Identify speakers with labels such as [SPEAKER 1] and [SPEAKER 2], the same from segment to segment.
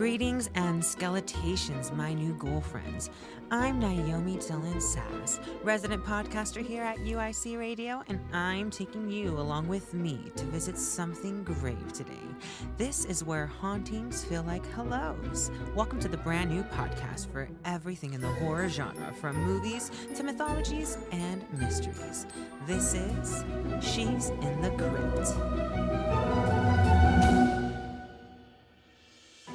[SPEAKER 1] Greetings and skeletations, my new girlfriends. I'm Niomi Dylan Sass, resident podcaster here at UIC Radio, and I'm taking you along with me to visit something grave today. This is where hauntings feel like hellos. Welcome to the brand new podcast for everything in the horror genre, from movies to mythologies and mysteries. This is She's in the Crypt.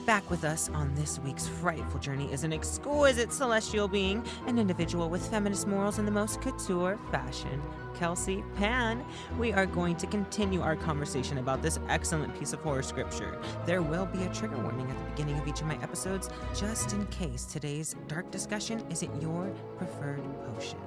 [SPEAKER 1] Back with us on this week's frightful journey is an exquisite celestial being, an individual with feminist morals in the most couture fashion, Kesey Pann. We are going to continue our conversation about this excellent piece of horror scripture. There will be a trigger warning at the beginning of each of my episodes, just in case today's dark discussion isn't your preferred potion.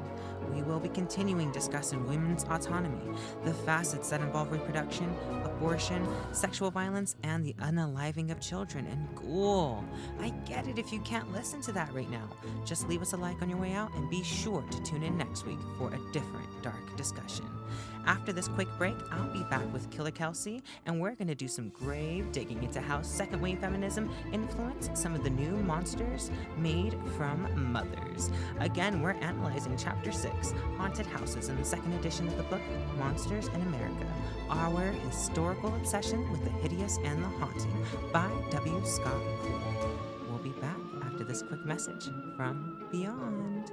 [SPEAKER 1] We will be continuing discussing women's autonomy, the facets that involve reproduction, abortion, sexual violence, and the unaliving of children. And ghoul, I get it if you can't listen to that right now. Just leave us a like on your way out and be sure to tune in next week for a different dark discussion. After this quick break, I'll be back with Killer Kesey, and we're going to do some grave digging into how second wave feminism influenced some of the new monsters made from mothers. Again, we're analyzing Chapter 6, Haunted Houses, in the second edition of the book, Monsters in America, Our Historical Obsession with the Hideous and the Haunting by W. Scott Poole. We'll be back after this quick message from Beyond.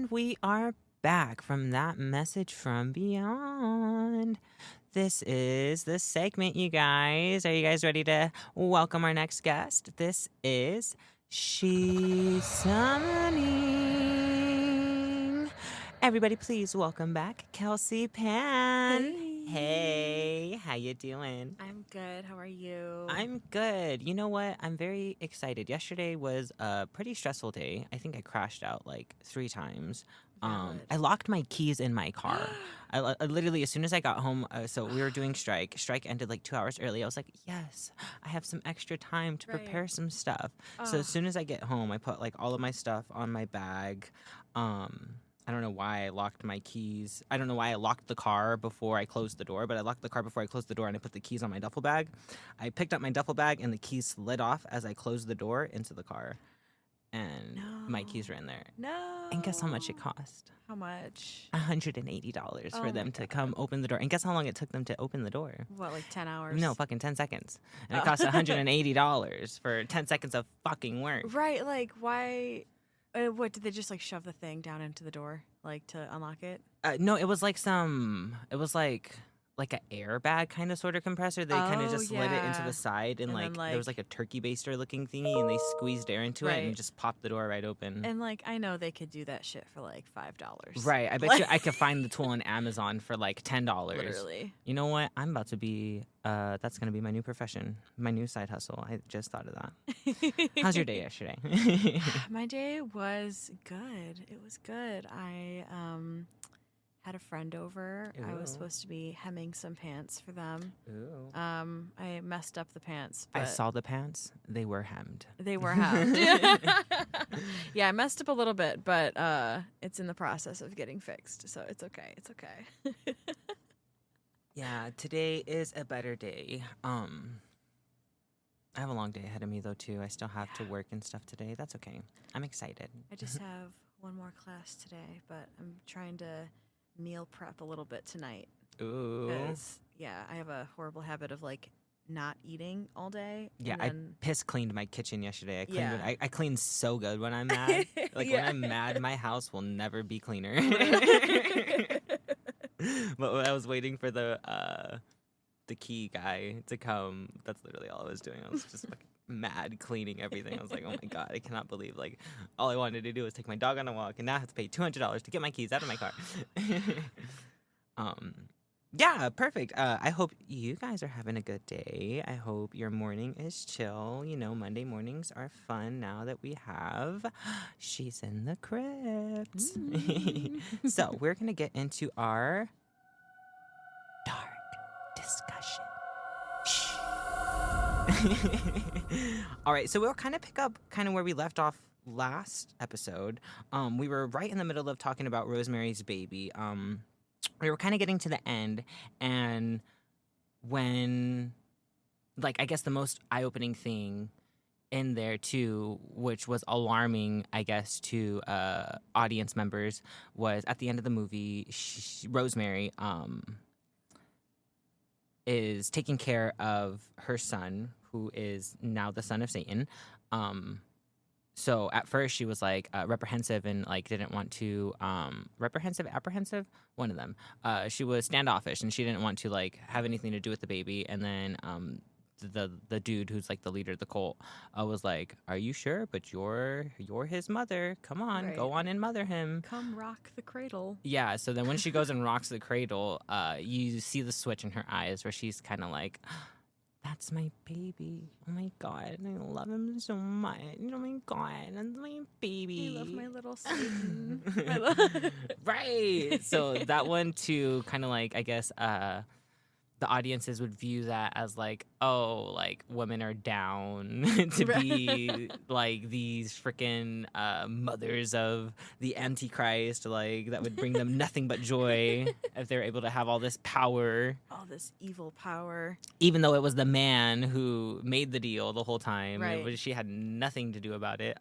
[SPEAKER 1] We are back from that message from Beyond. This is the segment, you guys. Are you guys ready to welcome our next guest? This is She's Summoning. Everybody, please welcome back Kesey Pann. Hey, how you doing?
[SPEAKER 2] I'm good. How are you?
[SPEAKER 1] I'm good. You know what? I'm very excited. Yesterday was a pretty stressful day. I think I crashed out like 3 times. I locked my keys in my car. I literally, as soon as I got home, so we were doing strike. Strike ended like 2 hours early. I was like, yes, I have some extra time to prepare some stuff. So as soon as I get home, I put like all of my stuff on my bag. I don't know why I locked my keys. I don't know why I locked the car before I closed the door, but I locked the car before I closed the door, and I put the keys on my duffel bag. I picked up my duffel bag, and the keys slid off as I closed the door into the car. And my keys were in there.
[SPEAKER 2] No.
[SPEAKER 1] And guess how much it cost?
[SPEAKER 2] How much?
[SPEAKER 1] $180 for them to come open the door. And guess how long it took them to open the door?
[SPEAKER 2] What, like 10 hours?
[SPEAKER 1] No, fucking 10 seconds. And it cost $180 for 10 seconds of fucking work.
[SPEAKER 2] Right, like why... what, did they just like shove the thing down into the door, like to unlock it?
[SPEAKER 1] No, it was like an airbag kind of sort of compressor. They kind of just slid it into the side, and like there was like a turkey baster looking thingy, and they squeezed air into it and just popped the door right open.
[SPEAKER 2] And like I know they could do that shit for like $5.
[SPEAKER 1] Right, I bet you I could find the tool on Amazon for like $10.
[SPEAKER 2] Literally.
[SPEAKER 1] You know what? I'm about to be. That's gonna be my new profession, my new side hustle. I just thought of that. How's your day yesterday?
[SPEAKER 2] My day was good. It was good. I had a friend over.
[SPEAKER 1] Ooh.
[SPEAKER 2] I was supposed to be hemming some pants for them.
[SPEAKER 1] Ooh.
[SPEAKER 2] I messed up the pants. But
[SPEAKER 1] I saw the pants. They were hemmed.
[SPEAKER 2] They were hemmed. Yeah, I messed up a little bit, but it's in the process of getting fixed, so it's okay. It's okay.
[SPEAKER 1] Yeah, today is a better day. I have a long day ahead of me, though, too. I still have to work and stuff today. That's okay. I'm excited.
[SPEAKER 2] I just have one more class today, but I'm trying to meal prep a little bit tonight.
[SPEAKER 1] Ooh.
[SPEAKER 2] Because, yeah, I have a horrible habit of, like, not eating all day.
[SPEAKER 1] Yeah,
[SPEAKER 2] then...
[SPEAKER 1] I piss cleaned my kitchen yesterday. I cleaned it. I clean so good when I'm mad. Like, when I'm mad, my house will never be cleaner. But when I was waiting for the key guy to come, that's literally all I was doing. I was just like mad cleaning everything. I was like, oh my God, I cannot believe like all I wanted to do was take my dog on a walk and now I have to pay $200 to get my keys out of my car. Yeah, perfect. I hope you guys are having a good day. I hope your morning is chill. You know, Monday mornings are fun now that we have She's in the Crypt. So we're going to get into our dark discussion. All right, so we'll kind of pick up kind of where we left off last episode. We were right in the middle of talking about Rosemary's Baby. We were kind of getting to the end, and when, like, I guess the most eye-opening thing in there too, which was alarming, I guess, to audience members, was at the end of the movie, Rosemary is taking care of her son, who is now the son of Satan. So at first she was like reprehensive and like didn't want to apprehensive, one of them. She was standoffish and she didn't want to like have anything to do with the baby. And then the dude who's like the leader of the cult was like, "Are you sure? But you're his mother. Come on,
[SPEAKER 2] Right.
[SPEAKER 1] go on and mother him.
[SPEAKER 2] Come rock the cradle."
[SPEAKER 1] Yeah. So then when she goes and rocks the cradle, you see the switch in her eyes where she's kind of like, "That's my baby. Oh my God, I love him so much. Oh my God, that's my baby.
[SPEAKER 2] I love my little Satan.
[SPEAKER 1] Right." So that one too, kind of like, I guess the audiences would view that as like, oh, like women are down to be like these freaking mothers of the Antichrist, like that would bring them nothing but joy if they were able to have all this power.
[SPEAKER 2] All this evil power.
[SPEAKER 1] Even though it was the man who made the deal the whole time.
[SPEAKER 2] Right.
[SPEAKER 1] She had nothing to do about it.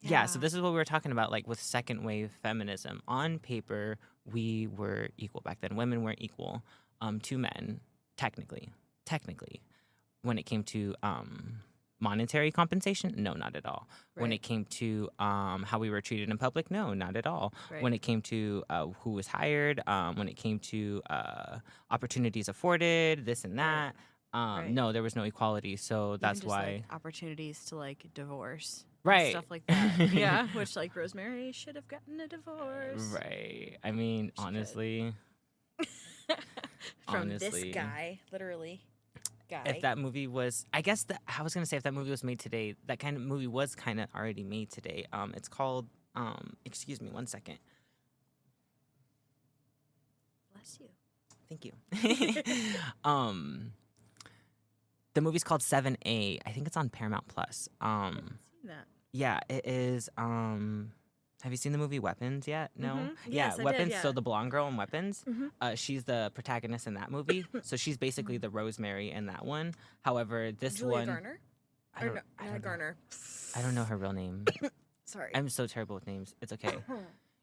[SPEAKER 1] Yeah, so this is what we were talking about, like with second wave feminism. On paper, we were equal back then. Women weren't equal to men, technically. When it came to monetary compensation, no, not at all.
[SPEAKER 2] Right.
[SPEAKER 1] When it came to how we were treated in public, no, not at all.
[SPEAKER 2] Right.
[SPEAKER 1] When it came to who was hired, when it came to opportunities afforded, this and that, no, there was no equality. So that's
[SPEAKER 2] just,
[SPEAKER 1] why
[SPEAKER 2] like, opportunities to like divorce.
[SPEAKER 1] Right.
[SPEAKER 2] Stuff like that. Yeah, which like Rosemary should have gotten a divorce.
[SPEAKER 1] Right. I mean, honestly.
[SPEAKER 2] From this guy, literally.
[SPEAKER 1] If that movie was, I guess I was gonna say if that movie was made today, that kind of movie was kind of already made today. It's called, excuse me, 1 second.
[SPEAKER 2] Bless you.
[SPEAKER 1] Thank you. The movie's called 7A. I think it's on Paramount Plus.
[SPEAKER 2] I haven't seen that.
[SPEAKER 1] Yeah, it is. Have you seen the movie Weapons yet? No?
[SPEAKER 2] Mhm.
[SPEAKER 1] Yeah,
[SPEAKER 2] Yes, I
[SPEAKER 1] Weapons.
[SPEAKER 2] did, yeah.
[SPEAKER 1] So the blonde girl in Weapons,
[SPEAKER 2] Mhm.
[SPEAKER 1] she's the protagonist in that movie. So she's basically the Rosemary in that one. However, this
[SPEAKER 2] Julia
[SPEAKER 1] one...
[SPEAKER 2] Garner?
[SPEAKER 1] I don't,
[SPEAKER 2] Or no,
[SPEAKER 1] I
[SPEAKER 2] not
[SPEAKER 1] don't know.
[SPEAKER 2] Garner.
[SPEAKER 1] I don't know her real name.
[SPEAKER 2] Sorry.
[SPEAKER 1] I'm so terrible with names. It's okay.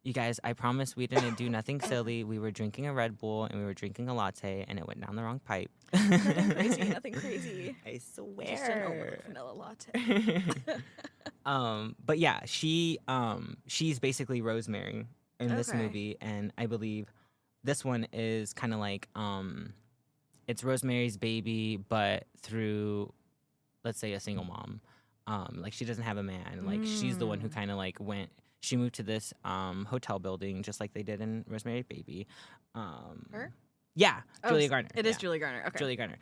[SPEAKER 1] You guys, I promise we didn't do nothing silly. We were drinking a Red Bull and we were drinking a latte and it went down the wrong pipe.
[SPEAKER 2] Nothing crazy, nothing crazy.
[SPEAKER 1] I swear.
[SPEAKER 2] Just an oat vanilla latte.
[SPEAKER 1] But yeah, she's basically Rosemary in this
[SPEAKER 2] Okay.
[SPEAKER 1] movie, and I believe this one is kind of like it's Rosemary's Baby, but through, let's say, a single mom. Like she doesn't have a man. Like she's the one who kind of like went. She moved to this hotel building just like they did in Rosemary's Baby.
[SPEAKER 2] Her?
[SPEAKER 1] Yeah, Julia Garner.
[SPEAKER 2] It is
[SPEAKER 1] Yeah.
[SPEAKER 2] Julia Garner. Okay.
[SPEAKER 1] Julia Garner.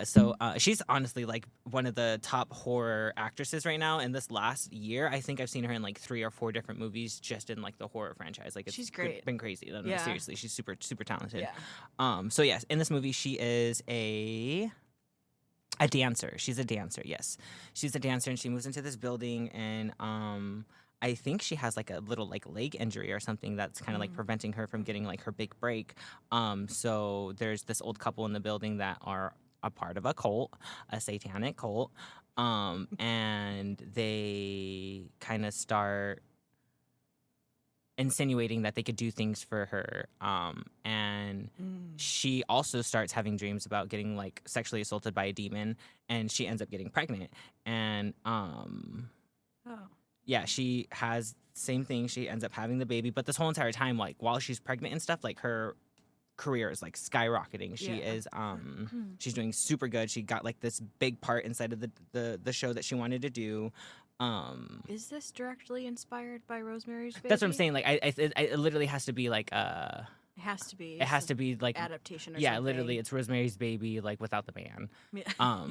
[SPEAKER 1] So she's honestly like one of the top horror actresses right now. In this last year, I think I've seen her in like 3 or 4 different movies just in like the horror franchise. Like
[SPEAKER 2] She's great.
[SPEAKER 1] Been crazy. No,
[SPEAKER 2] Yeah.
[SPEAKER 1] seriously, she's super talented.
[SPEAKER 2] Yeah.
[SPEAKER 1] So yes, in this movie, she is a dancer. She's a dancer. Yes, she's a dancer, and she moves into this building, and I think she has like a little like leg injury or something that's kind of like preventing her from getting like her big break. So there's this old couple in the building that are a part of a cult, a satanic cult. And they kind of start insinuating that they could do things for her. And she also starts having dreams about getting like sexually assaulted by a demon, and she ends up getting pregnant. And
[SPEAKER 2] Oh.
[SPEAKER 3] yeah, she has same thing. She ends up having the baby, but this whole entire time, like while she's pregnant and stuff, like her career is like skyrocketing. She
[SPEAKER 2] Yeah.
[SPEAKER 3] is she's doing super good. She got like this big part inside of the show that she wanted to do.
[SPEAKER 2] Is this directly inspired by Rosemary's Baby?
[SPEAKER 3] That's what I'm saying. Like it literally has to be like
[SPEAKER 2] It has to be.
[SPEAKER 3] it has to be like
[SPEAKER 2] adaptation or
[SPEAKER 3] yeah,
[SPEAKER 2] something.
[SPEAKER 3] literally it's Rosemary's Baby like without the man.
[SPEAKER 2] Yeah.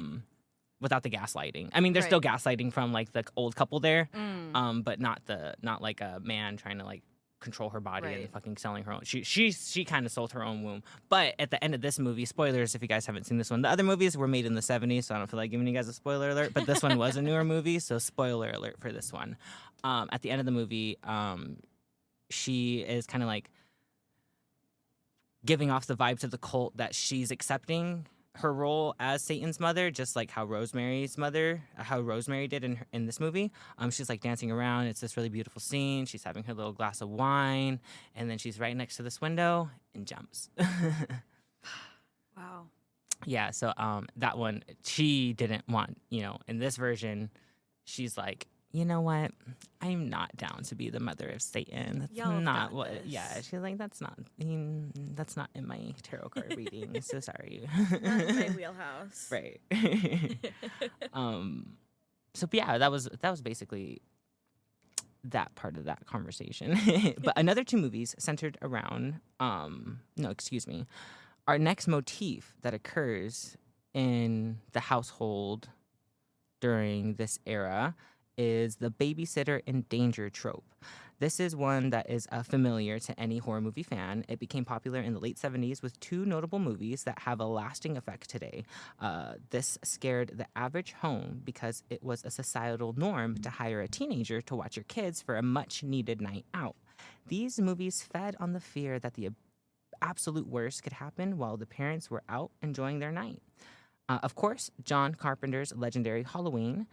[SPEAKER 3] Without the gaslighting. I mean, there's still gaslighting from like the old couple there. But not like a man trying to like control her body and fucking selling her own. She kind of sold her own womb. But at the end of this movie, spoilers if you guys haven't seen this one. The other movies were made in the 70s, so I don't feel like giving you guys a spoiler alert. But this one was a newer movie, so spoiler alert for this one. At the end of the movie, she is kind of like giving off the vibes of the cult that she's accepting her role as Satan's mother, just like how Rosemary did in this movie. She's like dancing around. It's this really beautiful scene. She's having her little glass of wine, and then she's right next to this window and jumps.
[SPEAKER 2] Wow.
[SPEAKER 3] Yeah, so that one she didn't want, in this version, she's like, you know what? I'm not down to be the mother of Satan. That's
[SPEAKER 2] Y'all have
[SPEAKER 3] not
[SPEAKER 2] got
[SPEAKER 3] what.
[SPEAKER 2] this.
[SPEAKER 3] Yeah, she's like, that's not in my tarot card reading. So sorry.
[SPEAKER 2] Not in my wheelhouse.
[SPEAKER 3] Right. So yeah, that was basically that part of that conversation. But another two movies centered around our next motif that occurs in the household during this era is the babysitter in danger trope. This is one that is familiar to any horror movie fan. It became popular in the late 70s with two notable movies that have a lasting effect today. This scared the average home because it was a societal norm to hire a teenager to watch your kids for a much-needed night out. These movies fed on the fear that the absolute worst could happen while the parents were out enjoying their night. Of course, John Carpenter's legendary Halloween,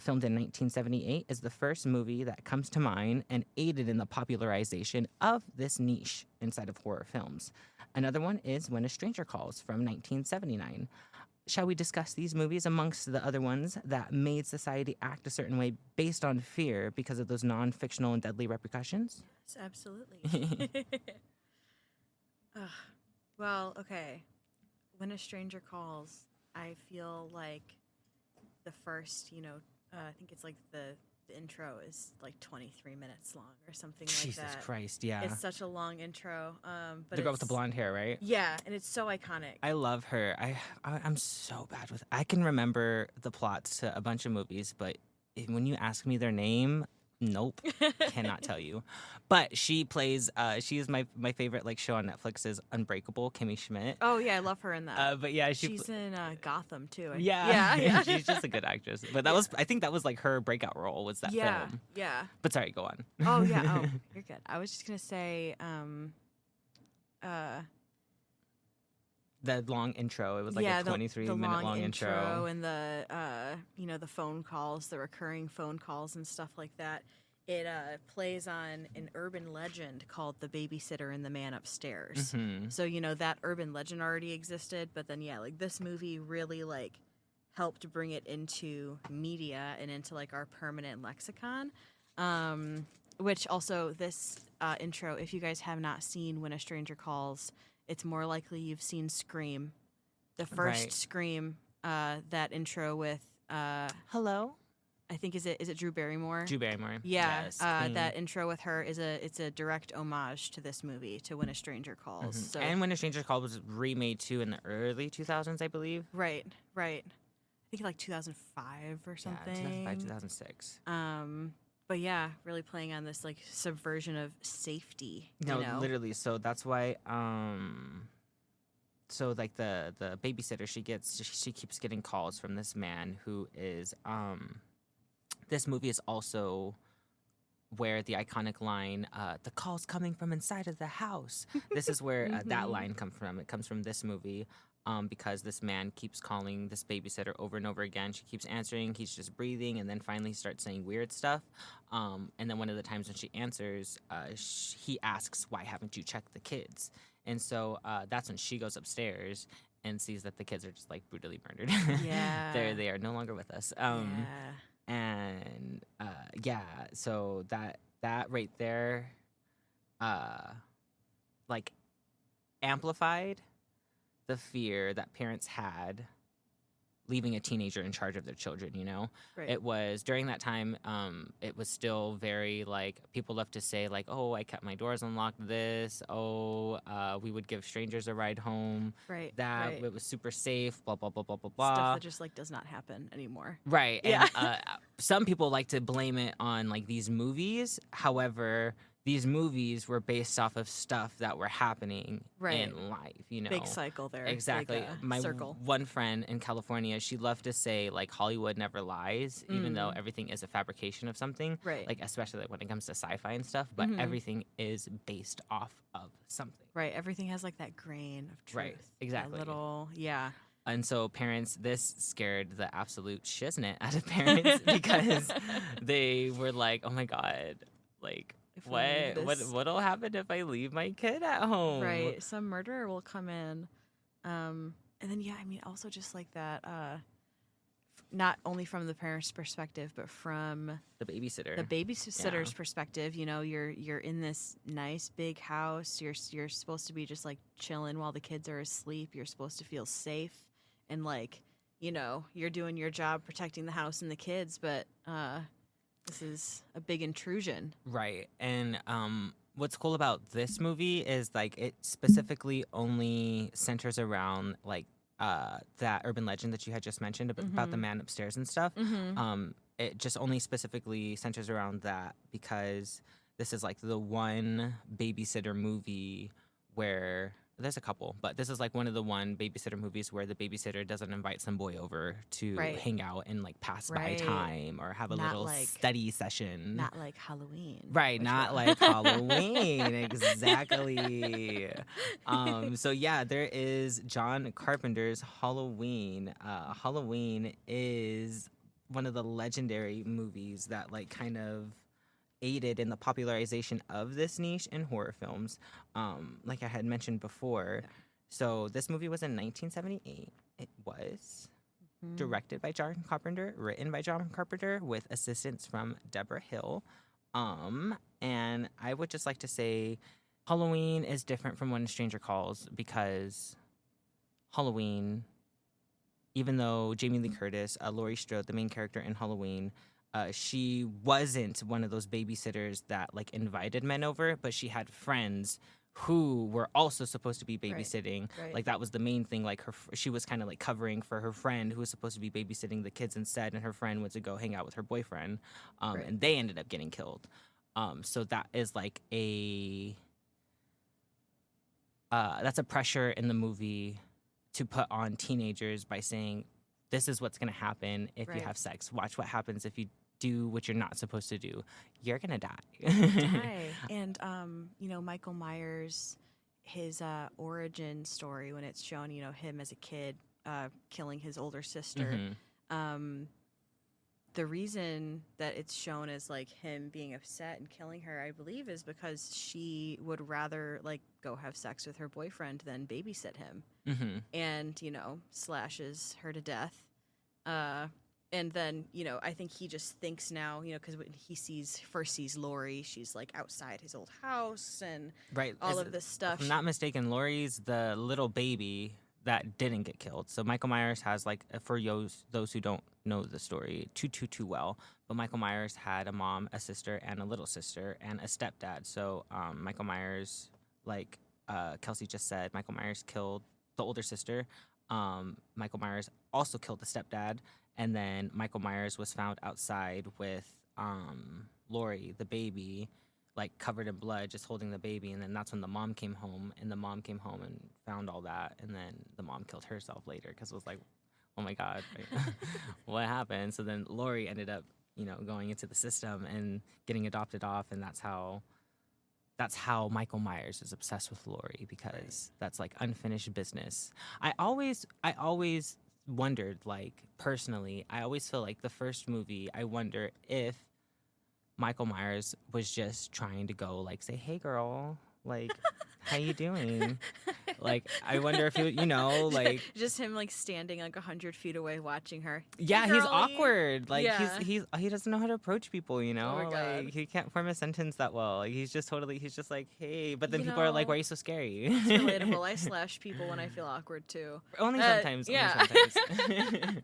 [SPEAKER 3] filmed in 1978, is the first movie that comes to mind and aided in the popularization of this niche inside of horror films. Another one is When a Stranger Calls from 1979. Shall we discuss these movies amongst the other ones that made society act a certain way based on fear because of those non-fictional and deadly repercussions?
[SPEAKER 2] Yes, absolutely. Well, okay. When a Stranger Calls, I feel like the first, I think it's like the intro is like 23 minutes long or something like that.
[SPEAKER 3] Jesus Christ, yeah.
[SPEAKER 2] It's such a long intro. But
[SPEAKER 3] The girl with the blonde hair, right?
[SPEAKER 2] Yeah, and it's so iconic.
[SPEAKER 3] I love her. I'm so bad with. I can remember the plots to a bunch of movies, but when you ask me their name, nope, cannot tell you. But she plays. She is my favorite like show on Netflix is Unbreakable. Kimmy Schmidt.
[SPEAKER 2] Oh yeah, I love her in that.
[SPEAKER 3] But yeah,
[SPEAKER 2] she's in Gotham too.
[SPEAKER 3] Yeah, she's just a good actress. But that was, I think that was like her breakout role was that film.
[SPEAKER 2] Yeah.
[SPEAKER 3] But sorry, go on.
[SPEAKER 2] Oh yeah. Oh, you're good. I was just gonna say,
[SPEAKER 3] the long intro. It was like a 23-minute long intro,
[SPEAKER 2] and the the phone calls, the recurring phone calls and stuff like that. It plays on an urban legend called The Babysitter and the Man Upstairs.
[SPEAKER 3] Mm-hmm.
[SPEAKER 2] So, that urban legend already existed, but then, like, this movie really, like, helped bring it into media and into, like, our permanent lexicon. Which also, this intro, if you guys have not seen When a Stranger Calls, it's more likely you've seen Scream. The first Scream, that intro with...
[SPEAKER 3] Hello?
[SPEAKER 2] I think is it Drew Barrymore?
[SPEAKER 3] Drew Barrymore.
[SPEAKER 2] Yeah,
[SPEAKER 3] yes,
[SPEAKER 2] that intro with her it's a direct homage to this movie, to When a Stranger Calls.
[SPEAKER 3] Mm-hmm.
[SPEAKER 2] So,
[SPEAKER 3] and When a Stranger Calls was remade too in the early 2000s, I believe.
[SPEAKER 2] Right. I think like 2005 or something.
[SPEAKER 3] Yeah, 2005, 2006.
[SPEAKER 2] But yeah, really playing on this like subversion of safety.
[SPEAKER 3] No, literally. So that's why. So like the babysitter, she keeps getting calls from this man who is This movie is also where the iconic line, the call's coming from inside of the house. This is where that line comes from. It comes from this movie because this man keeps calling this babysitter over and over again. She keeps answering. He's just breathing. And then finally he starts saying weird stuff. And then one of the times when she answers, he asks, why haven't you checked the kids? And so that's when she goes upstairs and sees that the kids are just like brutally murdered.
[SPEAKER 2] Yeah.
[SPEAKER 3] They are no longer with us. And yeah, so that right there, like amplified the fear that parents had leaving a teenager in charge of their children, you know?
[SPEAKER 2] Right.
[SPEAKER 3] It was during that time, it was still very like people love to say like, oh, I kept my doors unlocked we would give strangers a ride home.
[SPEAKER 2] Right.
[SPEAKER 3] That
[SPEAKER 2] right.
[SPEAKER 3] it was super safe, blah blah blah blah blah
[SPEAKER 2] Stuff
[SPEAKER 3] blah.
[SPEAKER 2] that just like does not happen anymore.
[SPEAKER 3] Right.
[SPEAKER 2] Yeah.
[SPEAKER 3] And some people like to blame it on like these movies. However, these movies were based off of stuff that were happening
[SPEAKER 2] Right.
[SPEAKER 3] in life, you know.
[SPEAKER 2] Big cycle there.
[SPEAKER 3] Exactly.
[SPEAKER 2] Big,
[SPEAKER 3] My
[SPEAKER 2] circle.
[SPEAKER 3] one friend in California, she loved to say like Hollywood never lies, even though everything is a fabrication of something.
[SPEAKER 2] Right.
[SPEAKER 3] Like especially like when it comes to sci-fi and stuff, but everything is based off of something.
[SPEAKER 2] Right. Everything has like that grain of truth.
[SPEAKER 3] Right. Exactly.
[SPEAKER 2] A little, yeah.
[SPEAKER 3] And so parents, this scared the absolute shiznit out of parents because they were like, "Oh my god, like
[SPEAKER 2] If we leave this-
[SPEAKER 3] what'll happen if I leave my kid at home?"
[SPEAKER 2] Right. Some murderer will come in. And then, yeah, I mean, also just like that, not only from the parent's perspective, but from
[SPEAKER 3] The babysitter.
[SPEAKER 2] the babysitter's
[SPEAKER 3] Yeah.
[SPEAKER 2] perspective. You know, you're in this nice big house. You're supposed to be just like chilling while the kids are asleep. You're supposed to feel safe and like, you know, you're doing your job protecting the house and the kids. But this is a big intrusion.
[SPEAKER 3] Right. And what's cool about this movie is like it specifically only centers around like that urban legend that you had just mentioned about the man upstairs and stuff. It just only specifically centers around that because this is like the one babysitter movie where there's a couple, but this is like one of the one babysitter movies where the babysitter doesn't invite some boy over to
[SPEAKER 2] Right.
[SPEAKER 3] hang out and like pass by
[SPEAKER 2] Right.
[SPEAKER 3] time or have a
[SPEAKER 2] Not
[SPEAKER 3] little
[SPEAKER 2] like-
[SPEAKER 3] study session.
[SPEAKER 2] Not like Halloween.
[SPEAKER 3] Right,
[SPEAKER 2] which
[SPEAKER 3] not
[SPEAKER 2] will-
[SPEAKER 3] like Halloween, exactly. So yeah, there is John Carpenter's Halloween. Halloween is one of the legendary movies that like kind of aided in the popularization of this niche in horror films. Like I had mentioned before.
[SPEAKER 2] Yeah.
[SPEAKER 3] So this movie was in 1978. It was directed by John Carpenter, written by John Carpenter, with assistance from Deborah Hill. And I would just like to say Halloween is different from When a Stranger Calls because Halloween, even though Jamie Lee Curtis, Laurie Strode, the main character in Halloween, she wasn't one of those babysitters that like invited men over, but she had friends who were also supposed to be babysitting.
[SPEAKER 2] Right.
[SPEAKER 3] Like that was the main thing. Like she was kind of like covering for her friend who was supposed to be babysitting the kids instead, and her friend went to go hang out with her boyfriend,
[SPEAKER 2] Right.
[SPEAKER 3] and they ended up getting killed. So that is like that's a pressure in the movie to put on teenagers by saying, this is what's going to happen if you
[SPEAKER 2] Right.
[SPEAKER 3] have sex. Watch what happens if you do what you're not supposed to do. You're going to die.
[SPEAKER 2] die. And you know, Michael Myers, his origin story when it's shown, you know, him as a kid killing his older sister.
[SPEAKER 3] Mhm.
[SPEAKER 2] The reason that it's shown as like him being upset and killing her, I believe, is because she would rather like go have sex with her boyfriend than babysit him,
[SPEAKER 3] Mhm.
[SPEAKER 2] and you know, slashes her to death. And then, you know, I think he just thinks now, you know, because when he first sees Lori, she's like outside his old house and
[SPEAKER 3] Right.
[SPEAKER 2] all
[SPEAKER 3] Is-
[SPEAKER 2] of this stuff.
[SPEAKER 3] If I'm not mistaken, Laurie's the little baby that didn't get killed. So Michael Myers has like, for those who don't know the story too well, but Michael Myers had a mom, a sister, and a little sister, and a stepdad. So Michael Myers, like Kelsey just said, Michael Myers killed the older sister. Michael Myers also killed the stepdad, and then Michael Myers was found outside with Lori, the baby, like covered in blood, just holding the baby. And then that's when the mom came home, and found all that, and then the mom killed herself later because it was like, oh my god, what happened? So then Lori ended up, you know, going into the system and getting adopted off, and that's how Michael Myers is obsessed with Lori, because that's like unfinished business. I always wondered, like, personally, I always feel like the first movie, I wonder if Michael Myers was just trying to go like say, hey girl, like how you doing? Like, I wonder if he, like,
[SPEAKER 2] just him like standing like 100 feet away watching her.
[SPEAKER 3] yeah,
[SPEAKER 2] Hey,
[SPEAKER 3] he's
[SPEAKER 2] girlie.
[SPEAKER 3] awkward. Like,
[SPEAKER 2] Yeah.
[SPEAKER 3] he doesn't know how to approach people,
[SPEAKER 2] my God.
[SPEAKER 3] Like, he can't form a sentence that well. Like, he's just like, hey, but then
[SPEAKER 2] You
[SPEAKER 3] people are like,
[SPEAKER 2] know,
[SPEAKER 3] why are you so scary?
[SPEAKER 2] It's relatable. I slash people when I feel awkward too.
[SPEAKER 3] Only sometimes.
[SPEAKER 2] Yeah.
[SPEAKER 3] Only sometimes.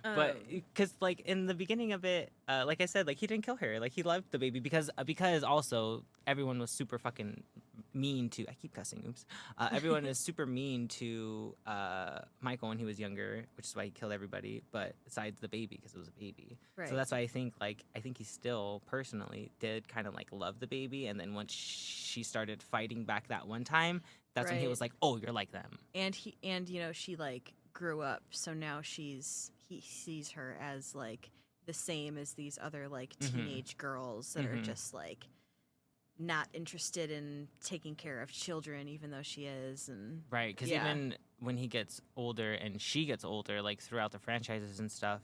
[SPEAKER 3] But because like in the beginning of it, like I said, like he didn't kill her. Like he loved the baby because also everyone was super fucking mean to. I keep cussing. Oops. Everyone is super mean to Michael when he was younger, which is why he killed everybody. But besides the baby, because it was a baby.
[SPEAKER 2] Right.
[SPEAKER 3] So that's why I think he still personally did kind of like love the baby, and then once she started fighting back that one time, that's when he
[SPEAKER 2] Right.
[SPEAKER 3] was like, oh, you're like them.
[SPEAKER 2] And she like grew up, so now he sees her as like the same as these other like teenage girls that are just like not interested in taking care of children, even though she is. And
[SPEAKER 3] Right, because even when he gets older and she gets older, like throughout the franchises and stuff,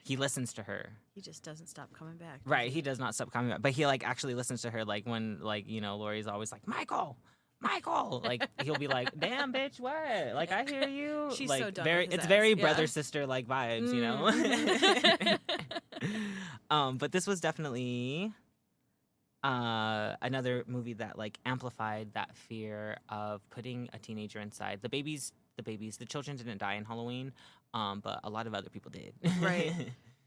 [SPEAKER 3] he listens to her.
[SPEAKER 2] he just doesn't stop coming back.
[SPEAKER 3] Right, he does not stop coming back, but he like actually listens to her. Like when Laurie's always like Michael, like he'll be like, damn bitch, what? Like I hear you.
[SPEAKER 2] She's
[SPEAKER 3] like
[SPEAKER 2] so done
[SPEAKER 3] very,
[SPEAKER 2] with his
[SPEAKER 3] it's
[SPEAKER 2] ass.
[SPEAKER 3] very
[SPEAKER 2] Yeah.
[SPEAKER 3] brother sister like vibes, But this was definitely another movie that like amplified that fear of putting a teenager inside. The children didn't die in Halloween, but a lot of other people did.
[SPEAKER 2] Right.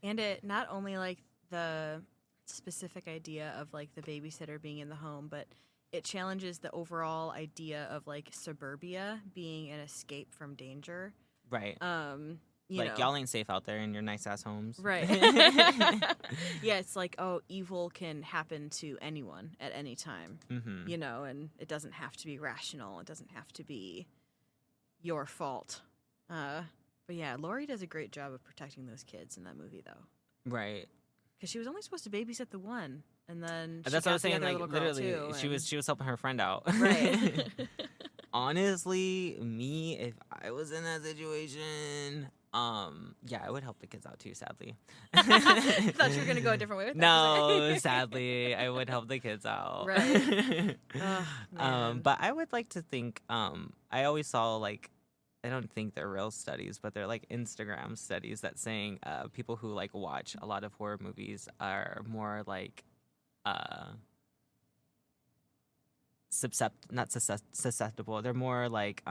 [SPEAKER 2] And it not only like the specific idea of like the babysitter being in the home, but it challenges the overall idea of like suburbia being an escape from danger.
[SPEAKER 3] Right.
[SPEAKER 2] You
[SPEAKER 3] like
[SPEAKER 2] know.
[SPEAKER 3] y'all ain't safe out there in your nice ass homes.
[SPEAKER 2] Right. Yeah, it's like, oh, evil can happen to anyone at any time.
[SPEAKER 3] Mm-hmm.
[SPEAKER 2] And it doesn't have to be rational. It doesn't have to be your fault. But yeah, Laurie does a great job of protecting those kids in that movie, though.
[SPEAKER 3] Right.
[SPEAKER 2] Because she was only supposed to babysit the one, and then she
[SPEAKER 3] That's what I was
[SPEAKER 2] got the
[SPEAKER 3] saying.
[SPEAKER 2] other
[SPEAKER 3] Like
[SPEAKER 2] little girl,
[SPEAKER 3] literally,
[SPEAKER 2] too,
[SPEAKER 3] she was helping her friend out.
[SPEAKER 2] right.
[SPEAKER 3] Honestly, me, if I was in that situation, yeah, I would help the kids out too. Sadly.
[SPEAKER 2] I thought you were gonna go a different way with that.
[SPEAKER 3] No, sadly, I would help the kids out.
[SPEAKER 2] Right. Oh, man.
[SPEAKER 3] But I would like to think. I always saw like. I don't think they're real studies, but they're like Instagram studies that saying people who like watch a lot of horror movies are more like not susceptible. They're more like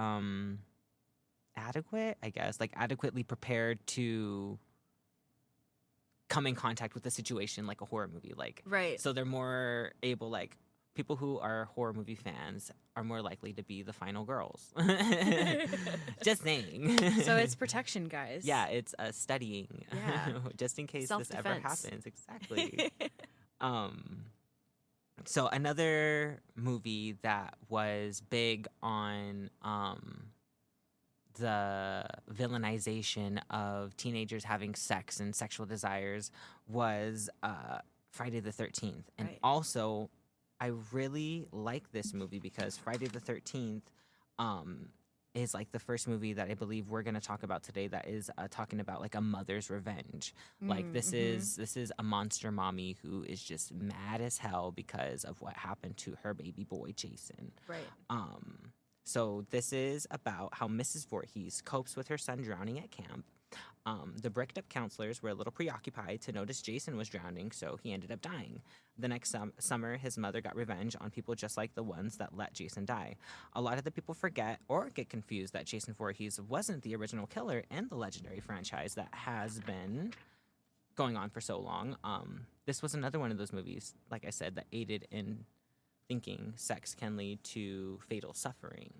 [SPEAKER 3] adequate, I guess, like adequately prepared to come in contact with a situation like a horror movie, like
[SPEAKER 2] Right.
[SPEAKER 3] so they're more able, like people who are horror movie fans are more likely to be the final girls. Just saying.
[SPEAKER 2] So it's protection, guys.
[SPEAKER 3] Yeah, it's studying.
[SPEAKER 2] Yeah.
[SPEAKER 3] Just in case this ever
[SPEAKER 2] Self-defense.
[SPEAKER 3] happens. Exactly. So another movie that was big on the villainization of teenagers having sex and sexual desires was Friday the 13th. And
[SPEAKER 2] Right.
[SPEAKER 3] also, I really like this movie because Friday the 13th is like the first movie that I believe we're going to talk about today that is talking about like a mother's revenge. Like this is a monster mommy who is just mad as hell because of what happened to her baby boy Jason.
[SPEAKER 2] Right.
[SPEAKER 3] So this is about how Mrs. Voorhees copes with her son drowning at camp. The bricked up counselors were a little preoccupied to notice Jason was drowning, so he ended up dying. The next summer, his mother got revenge on people just like the ones that let Jason die. A lot of the people forget or get confused that Jason Voorhees wasn't the original killer in the legendary franchise that has been going on for so long. This was another one of those movies, like I said, that aided in thinking sex can lead to fatal suffering.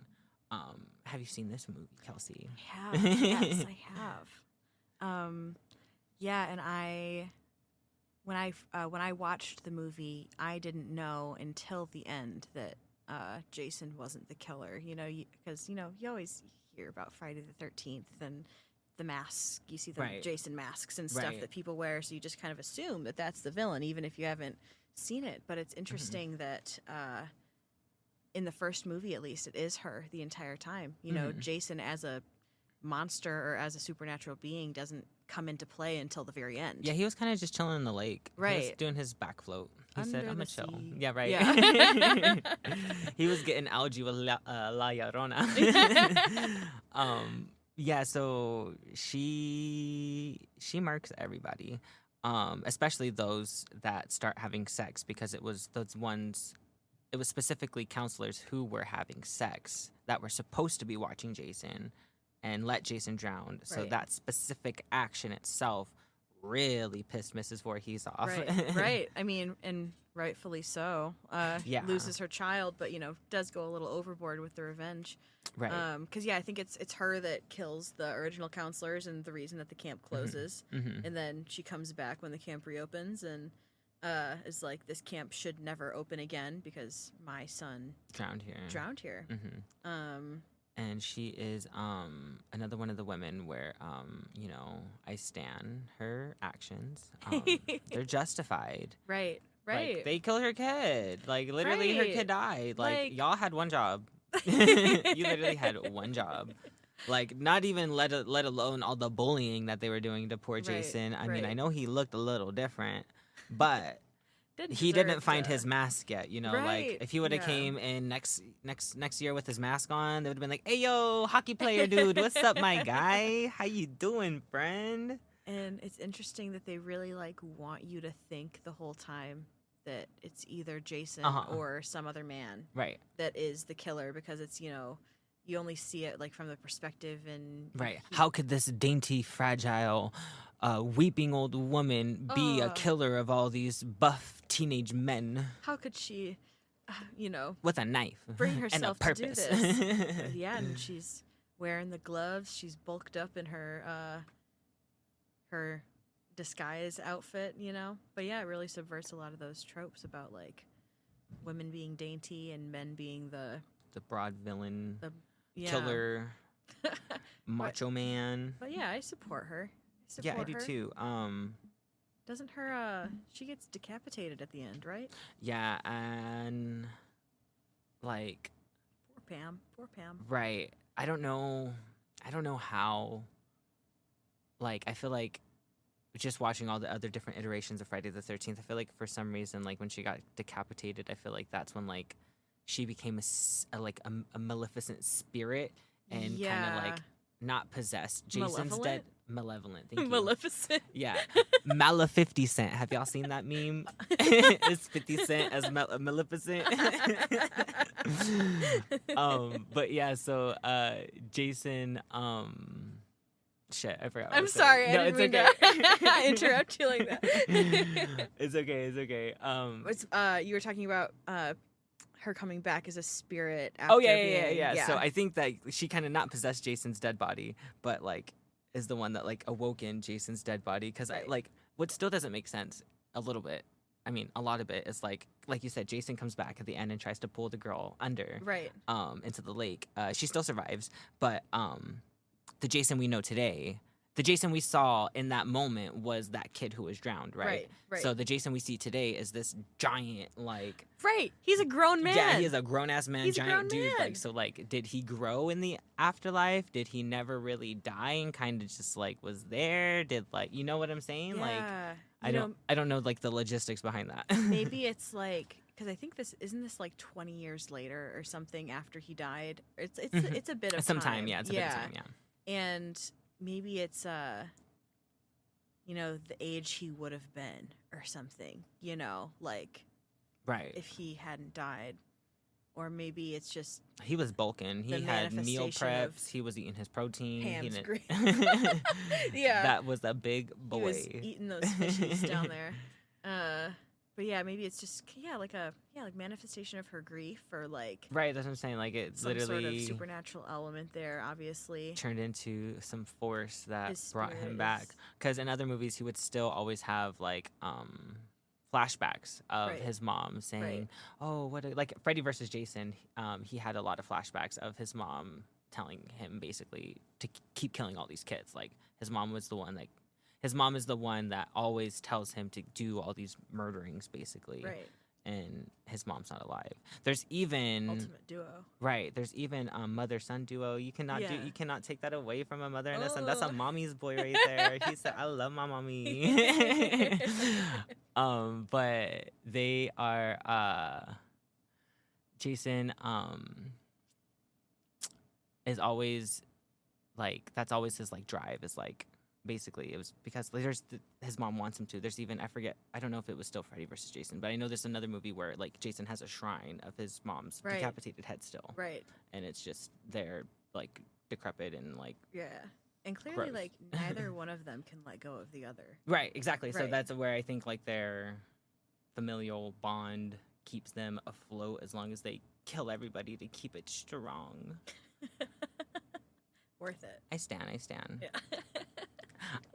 [SPEAKER 3] Have you seen this movie, Kelsey?
[SPEAKER 2] I have. Yes, I have. Yeah, and when I watched the movie, I didn't know until the end that Jason wasn't the killer. Because you always hear about Friday the 13th and the masks. You see the
[SPEAKER 3] Right.
[SPEAKER 2] Jason masks and stuff
[SPEAKER 3] Right.
[SPEAKER 2] that people wear, so you just kind of assume that that's the villain, even if you haven't seen it. But it's interesting that in the first movie, at least, it is her the entire time. Jason as a monster or as a supernatural being doesn't come into play until the very end.
[SPEAKER 3] Yeah, he was kind of just chilling in the lake. He was
[SPEAKER 2] Right.
[SPEAKER 3] doing his back float. He said,
[SPEAKER 2] Under
[SPEAKER 3] I'm
[SPEAKER 2] the
[SPEAKER 3] a chill.
[SPEAKER 2] sea.
[SPEAKER 3] Yeah, right.
[SPEAKER 2] Yeah.
[SPEAKER 3] He was getting algae with La Llorona. Yeah, so she marks everybody, especially those that start having sex, because it was specifically counselors who were having sex that were supposed to be watching Jason and let Jason drown. So
[SPEAKER 2] Right.
[SPEAKER 3] that specific action itself really pissed Mrs. Voorhees off.
[SPEAKER 2] Right, right. I mean, and rightfully so.
[SPEAKER 3] Yeah.
[SPEAKER 2] Loses her child, but does go a little overboard with the revenge.
[SPEAKER 3] Right.
[SPEAKER 2] Because I think it's her that kills the original counselors and the reason that the camp closes.
[SPEAKER 3] Mhm.
[SPEAKER 2] And then she comes back when the camp reopens and is like, this camp should never open again because my son
[SPEAKER 3] Drowned here.
[SPEAKER 2] Hmm.
[SPEAKER 3] And she is another one of the women where I stan her actions. They're justified.
[SPEAKER 2] Right.
[SPEAKER 3] Like, they killed her kid. Like, literally her
[SPEAKER 2] Right.
[SPEAKER 3] kid died. Like,
[SPEAKER 2] Like-
[SPEAKER 3] y'all had one job. You literally had one job. Like, not even let alone all the bullying that they were doing to poor
[SPEAKER 2] Right,
[SPEAKER 3] Jason. I mean, I
[SPEAKER 2] right.
[SPEAKER 3] know he looked a little different, but he
[SPEAKER 2] deserve
[SPEAKER 3] didn't find
[SPEAKER 2] to-
[SPEAKER 3] his mask yet. Like,
[SPEAKER 2] Right,
[SPEAKER 3] if he would have
[SPEAKER 2] yeah.
[SPEAKER 3] came in next year with his mask on, they would have been like, "Hey, yo, hockey player dude, what's up, my guy? How you doing, friend?"
[SPEAKER 2] And it's interesting that they really want you to think the whole time that it's either Jason
[SPEAKER 3] Uh-huh.
[SPEAKER 2] or some other man
[SPEAKER 3] Right,
[SPEAKER 2] that is the killer, because it's you only see it from the perspective and
[SPEAKER 3] right. How could this dainty, fragile, weeping old woman be a
[SPEAKER 2] Ugh.
[SPEAKER 3] killer of all these buff teenage men
[SPEAKER 2] how could she
[SPEAKER 3] with a knife
[SPEAKER 2] bring
[SPEAKER 3] and a
[SPEAKER 2] herself to do
[SPEAKER 3] purpose?
[SPEAKER 2] this? Yeah, and she's wearing the gloves, she's bulked up in her her disguise outfit, but yeah, it really subverts a lot of those tropes about women being dainty and men being the
[SPEAKER 3] broad villain,
[SPEAKER 2] yeah.
[SPEAKER 3] killer, macho man.
[SPEAKER 2] But yeah, I support her.
[SPEAKER 3] Yeah, I do
[SPEAKER 2] her.
[SPEAKER 3] too.
[SPEAKER 2] Doesn't her she gets decapitated at the end, right?
[SPEAKER 3] Yeah, and like,
[SPEAKER 2] Poor Pam.
[SPEAKER 3] right. I don't know how. Like, I feel like just watching all the other different iterations of Friday the 13th, I feel like for some reason, when she got decapitated, I feel like that's when she became a maleficent spirit and kind of
[SPEAKER 2] Yeah.
[SPEAKER 3] not possessed. Jason's dead. Malevolent. Thank you.
[SPEAKER 2] Maleficent.
[SPEAKER 3] Yeah. Maleficent. Have y'all seen that meme? It's 50 Cent as Maleficent. But yeah, so Jason, shit, I forgot. what I
[SPEAKER 2] I'm
[SPEAKER 3] was
[SPEAKER 2] sorry,
[SPEAKER 3] saying.
[SPEAKER 2] I didn't mean to interrupt you like that.
[SPEAKER 3] It's okay.
[SPEAKER 2] You were talking about her coming back as a spirit after
[SPEAKER 3] Oh yeah.
[SPEAKER 2] being,
[SPEAKER 3] So I think that she kind of not possessed Jason's dead body, but is the one that awoken Jason's dead body, because
[SPEAKER 2] Right.
[SPEAKER 3] what still doesn't make sense a little bit. I mean, a lot of it is like you said, Jason comes back at the end and tries to pull the girl under
[SPEAKER 2] right.
[SPEAKER 3] into the lake. She still survives, but the Jason we know today, the Jason we saw in that moment was that kid who was drowned, right?
[SPEAKER 2] Right.
[SPEAKER 3] So the Jason we see today is this giant,
[SPEAKER 2] Right. He's a grown man.
[SPEAKER 3] yeah, he is a grown ass man,
[SPEAKER 2] He's a
[SPEAKER 3] giant
[SPEAKER 2] grown
[SPEAKER 3] dude.
[SPEAKER 2] man.
[SPEAKER 3] So did he grow in the afterlife? Did he never really die and kind of just was there? Did you know what I'm saying?
[SPEAKER 2] Yeah.
[SPEAKER 3] I don't know the logistics behind that.
[SPEAKER 2] Maybe it's because I think this 20 years later or something after he died. It's a bit of
[SPEAKER 3] Some time, yeah. It's a bit of time, yeah.
[SPEAKER 2] And maybe it's the age he would have been or something,
[SPEAKER 3] Right.
[SPEAKER 2] if he hadn't died. Or maybe it's just
[SPEAKER 3] He was bulking. He
[SPEAKER 2] the
[SPEAKER 3] had meal
[SPEAKER 2] manifestation of
[SPEAKER 3] preps. He was eating his protein.
[SPEAKER 2] Pam's
[SPEAKER 3] he
[SPEAKER 2] grief.
[SPEAKER 3] didn't-
[SPEAKER 2] Yeah.
[SPEAKER 3] That was a big boy.
[SPEAKER 2] he was eating those fishies down there. But yeah, maybe it's just like manifestation of her grief, or
[SPEAKER 3] Right, that's what I'm saying. It's
[SPEAKER 2] some
[SPEAKER 3] literally
[SPEAKER 2] sort of supernatural element there, obviously.
[SPEAKER 3] turned into some force that
[SPEAKER 2] His
[SPEAKER 3] brought him
[SPEAKER 2] spirit
[SPEAKER 3] back.
[SPEAKER 2] is-
[SPEAKER 3] Because in other movies, he would still always have flashbacks of
[SPEAKER 2] Right.
[SPEAKER 3] his mom saying,
[SPEAKER 2] Right.
[SPEAKER 3] "Oh, what?" Freddy versus Jason. He had a lot of flashbacks of his mom telling him basically to keep killing all these kids. His mom was the one his mom is the one that always tells him to do all these murderings, basically.
[SPEAKER 2] Right.
[SPEAKER 3] and his mom's not alive. There's even
[SPEAKER 2] Ultimate duo.
[SPEAKER 3] right. There's even mother-son duo. You cannot
[SPEAKER 2] Yeah.
[SPEAKER 3] you cannot take that away from a mother and a son. That's a
[SPEAKER 2] Oh.
[SPEAKER 3] mommy's boy right there. He said, "I love my mommy." But they are Jason is always like that's always his like drive is like basically it was because his mom wants him to. There's even I don't know if it was still Freddy versus Jason, but I know there's another movie where like Jason has a shrine of his mom's
[SPEAKER 2] Right.
[SPEAKER 3] decapitated head still,
[SPEAKER 2] Right.
[SPEAKER 3] and it's just they're like decrepit and like
[SPEAKER 2] Yeah. And clearly,
[SPEAKER 3] Gross.
[SPEAKER 2] like, neither one of them can let go of the other.
[SPEAKER 3] right exactly. So
[SPEAKER 2] Right.
[SPEAKER 3] that's where I think like their familial bond keeps them afloat as long as they kill everybody to keep it strong.
[SPEAKER 2] Worth it.
[SPEAKER 3] I stand.
[SPEAKER 2] Yeah.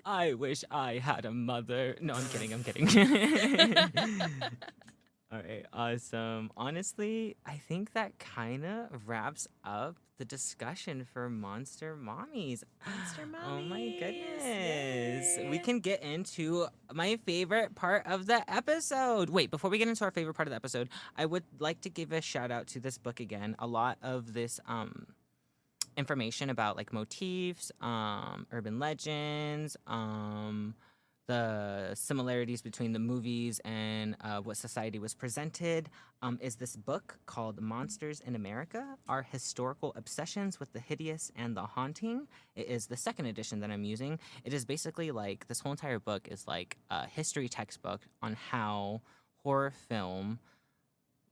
[SPEAKER 3] I wish I had a mother. No, I'm kidding. All right, awesome. Honestly, I think that kind of wraps up the discussion for Monster Mommies.
[SPEAKER 2] Monster
[SPEAKER 3] Oh my
[SPEAKER 2] Mommies,
[SPEAKER 3] goodness. We
[SPEAKER 2] yay.
[SPEAKER 3] can get into my favorite part of the episode. Wait, before we get into our favorite part of the episode, I would like to give a shout out to this book again. A lot of this information about like motifs, urban legends, the similarities between the movies and what society was presented is this book called Monsters in America, Our Historical Obsessions with the Hideous and the Haunting. It is the second edition that I'm using. It is basically like this whole entire book is like a history textbook on how horror film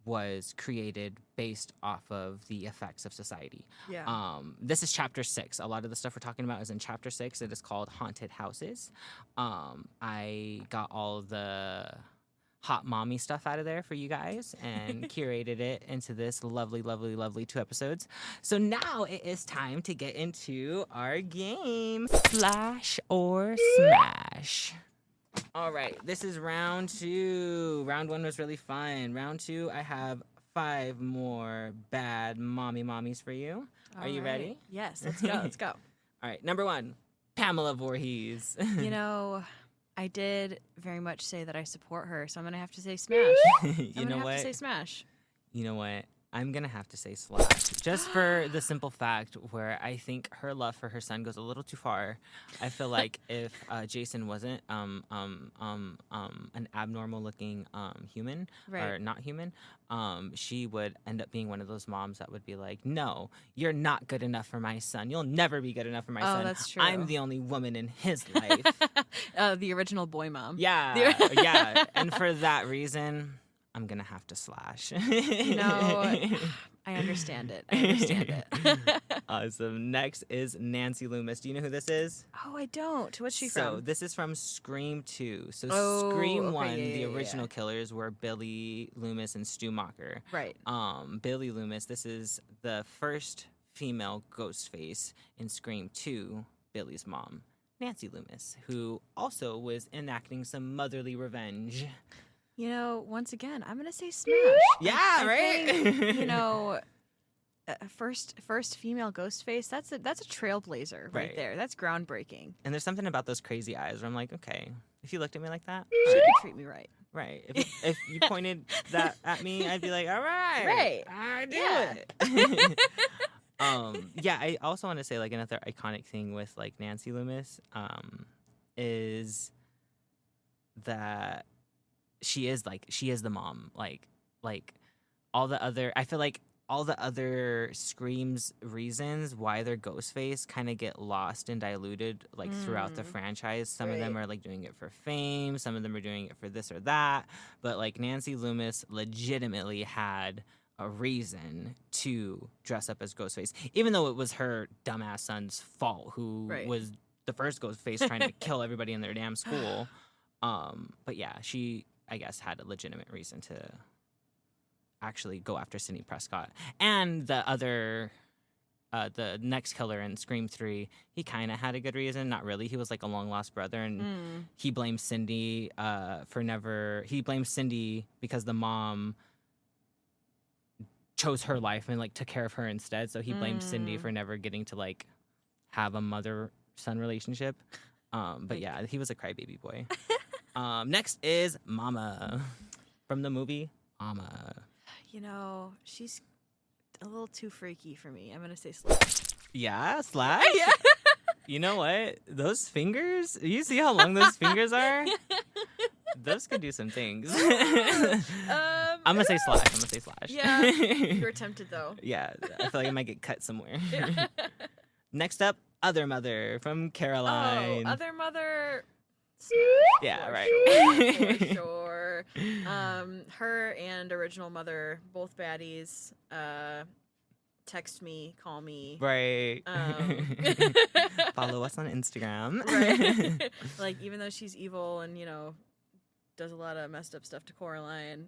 [SPEAKER 3] was created based off of the effects of society.
[SPEAKER 2] Yeah.
[SPEAKER 3] This is chapter 6. A lot of the stuff we're talking about is in chapter 6. It is called Haunted Houses. I got all the hot mommy stuff out of there for you guys and curated it into this lovely, lovely, lovely 2 episodes. So now it is time to get into our game, Flash or Smash. All right, this is round 2. Round 1 was really fun. Round 2, I have 5 more bad mommies for you. Are you ready?
[SPEAKER 2] Yes, let's go. Let's go.
[SPEAKER 3] All right, number 1, Pamela Voorhees.
[SPEAKER 2] You know, I did very much say that I support her, so I'm gonna have to say smash.
[SPEAKER 3] You know
[SPEAKER 2] have
[SPEAKER 3] what?
[SPEAKER 2] to say smash.
[SPEAKER 3] You know what? I'm going to have to say Slash. Just for the simple fact where I think her love for her son goes a little too far. I feel like if Jason wasn't an abnormal looking human or
[SPEAKER 2] Right.
[SPEAKER 3] not human, she would end up being one of those moms that would be like, no, you're not good enough for my son. You'll never be good enough for my son.
[SPEAKER 2] That's
[SPEAKER 3] I'm
[SPEAKER 2] true.
[SPEAKER 3] the only woman in his life.
[SPEAKER 2] The original boy mom.
[SPEAKER 3] Yeah, yeah. And for that reason, I'm going to have to Slash.
[SPEAKER 2] No, I understand it. I understand it.
[SPEAKER 3] Awesome. Next is Nancy Loomis. Do you know who this is?
[SPEAKER 2] Oh, I don't. What's she
[SPEAKER 3] So
[SPEAKER 2] from?
[SPEAKER 3] this is from Scream 2. So
[SPEAKER 2] Oh,
[SPEAKER 3] Scream
[SPEAKER 2] okay,
[SPEAKER 3] 1,
[SPEAKER 2] yeah,
[SPEAKER 3] the
[SPEAKER 2] yeah, yeah.
[SPEAKER 3] original killers were Billy Loomis and Stu Macher.
[SPEAKER 2] Right.
[SPEAKER 3] Billy Loomis, this is the first female Ghostface in Scream 2, Billy's mom, Nancy Loomis, who also was enacting some motherly revenge.
[SPEAKER 2] You know, once again, I'm gonna say smash.
[SPEAKER 3] Yeah,
[SPEAKER 2] I
[SPEAKER 3] right?
[SPEAKER 2] think, you know, first female Ghostface. That's a trailblazer right
[SPEAKER 3] Right.
[SPEAKER 2] there. That's groundbreaking.
[SPEAKER 3] And there's something about those crazy eyes where I'm like, okay, if you looked at me like that,
[SPEAKER 2] She
[SPEAKER 3] alright.
[SPEAKER 2] could treat me right.
[SPEAKER 3] Right. If you pointed that at me, I'd be like, all right.
[SPEAKER 2] Right.
[SPEAKER 3] I do
[SPEAKER 2] Yeah.
[SPEAKER 3] it. Yeah, I also want to say like another iconic thing with like Nancy Loomis is that she is the mom. Like all the other I feel like all the other Scream's reasons why they're Ghostface kind of get lost and diluted like throughout the franchise. Some of them
[SPEAKER 2] Right.
[SPEAKER 3] are like doing it for fame, some of them are doing it for this or that, but like Nancy Loomis legitimately had a reason to dress up as Ghostface, even though it was her dumbass son's fault, who
[SPEAKER 2] Right.
[SPEAKER 3] was the first Ghostface trying to kill everybody in their damn school. But yeah, she, I guess, had a legitimate reason to actually go after Sidney Prescott. And the other, the next killer in Scream 3, he kind of had a good reason. Not really. He was like a long lost brother, and he blamed Cindy he blamed Cindy because the mom chose her life and like took care of her instead. So he blamed Cindy for never getting to like have a mother-son relationship. But yeah, he was a crybaby boy. Next is Mama from the movie mama.
[SPEAKER 2] You know, she's a little too freaky for me. I'm gonna say Slash.
[SPEAKER 3] Yeah, Slash?
[SPEAKER 2] Yeah.
[SPEAKER 3] You know what? Those fingers, you see how long those fingers are? Those could do some things. I'm going to say Slash.
[SPEAKER 2] Yeah. You were tempted though.
[SPEAKER 3] Yeah, I feel like I might get cut somewhere. Next up, Other Mother from Caroline.
[SPEAKER 2] Oh, Other Mother.
[SPEAKER 3] Yeah,
[SPEAKER 2] for
[SPEAKER 3] right.
[SPEAKER 2] For sure. Her and Original Mother, both baddies. Text me, call me.
[SPEAKER 3] Right.
[SPEAKER 2] Um,
[SPEAKER 3] Follow us on Instagram.
[SPEAKER 2] Right. Like, even though she's evil and, you know, does a lot of messed up stuff to Coraline.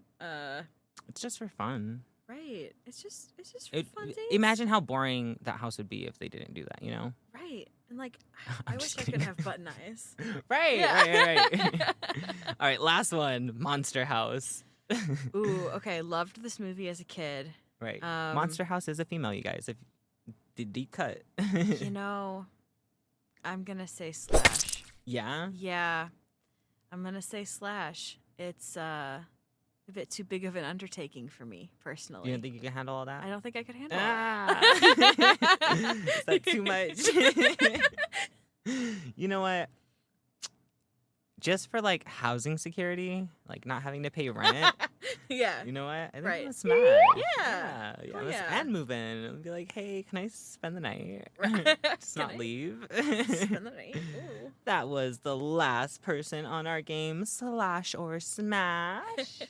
[SPEAKER 3] It's just for fun.
[SPEAKER 2] Right. It's just for fun days.
[SPEAKER 3] Imagine how boring that house would be if they didn't do that, you know?
[SPEAKER 2] Right. And, like,
[SPEAKER 3] I'm
[SPEAKER 2] I wish
[SPEAKER 3] just
[SPEAKER 2] I could
[SPEAKER 3] kidding.
[SPEAKER 2] have button eyes.
[SPEAKER 3] Right,
[SPEAKER 2] Yeah.
[SPEAKER 3] right. All right, last one, Monster House.
[SPEAKER 2] Ooh, okay. Loved this movie as a kid.
[SPEAKER 3] Right. Monster House is a female, you guys. If the deep cut.
[SPEAKER 2] You know, I'm going to say Slash.
[SPEAKER 3] Yeah?
[SPEAKER 2] Yeah. I'm going to say Slash. It's a bit too big of an undertaking for me, personally.
[SPEAKER 3] You don't think you can handle all that?
[SPEAKER 2] I don't think I could handle it.
[SPEAKER 3] Ah. Is that too much? You know what? Just for like housing security, like not having to pay rent.
[SPEAKER 2] Yeah.
[SPEAKER 3] You know what? I think
[SPEAKER 2] Right.
[SPEAKER 3] I'm gonna smash.
[SPEAKER 2] Yeah. Oh,
[SPEAKER 3] let's-
[SPEAKER 2] yeah.
[SPEAKER 3] And move in and be like, hey, can I spend the night?
[SPEAKER 2] Right.
[SPEAKER 3] Just not
[SPEAKER 2] Can I
[SPEAKER 3] leave.
[SPEAKER 2] spend the night? Ooh.
[SPEAKER 3] That was the last person on our game, Slash or Smash.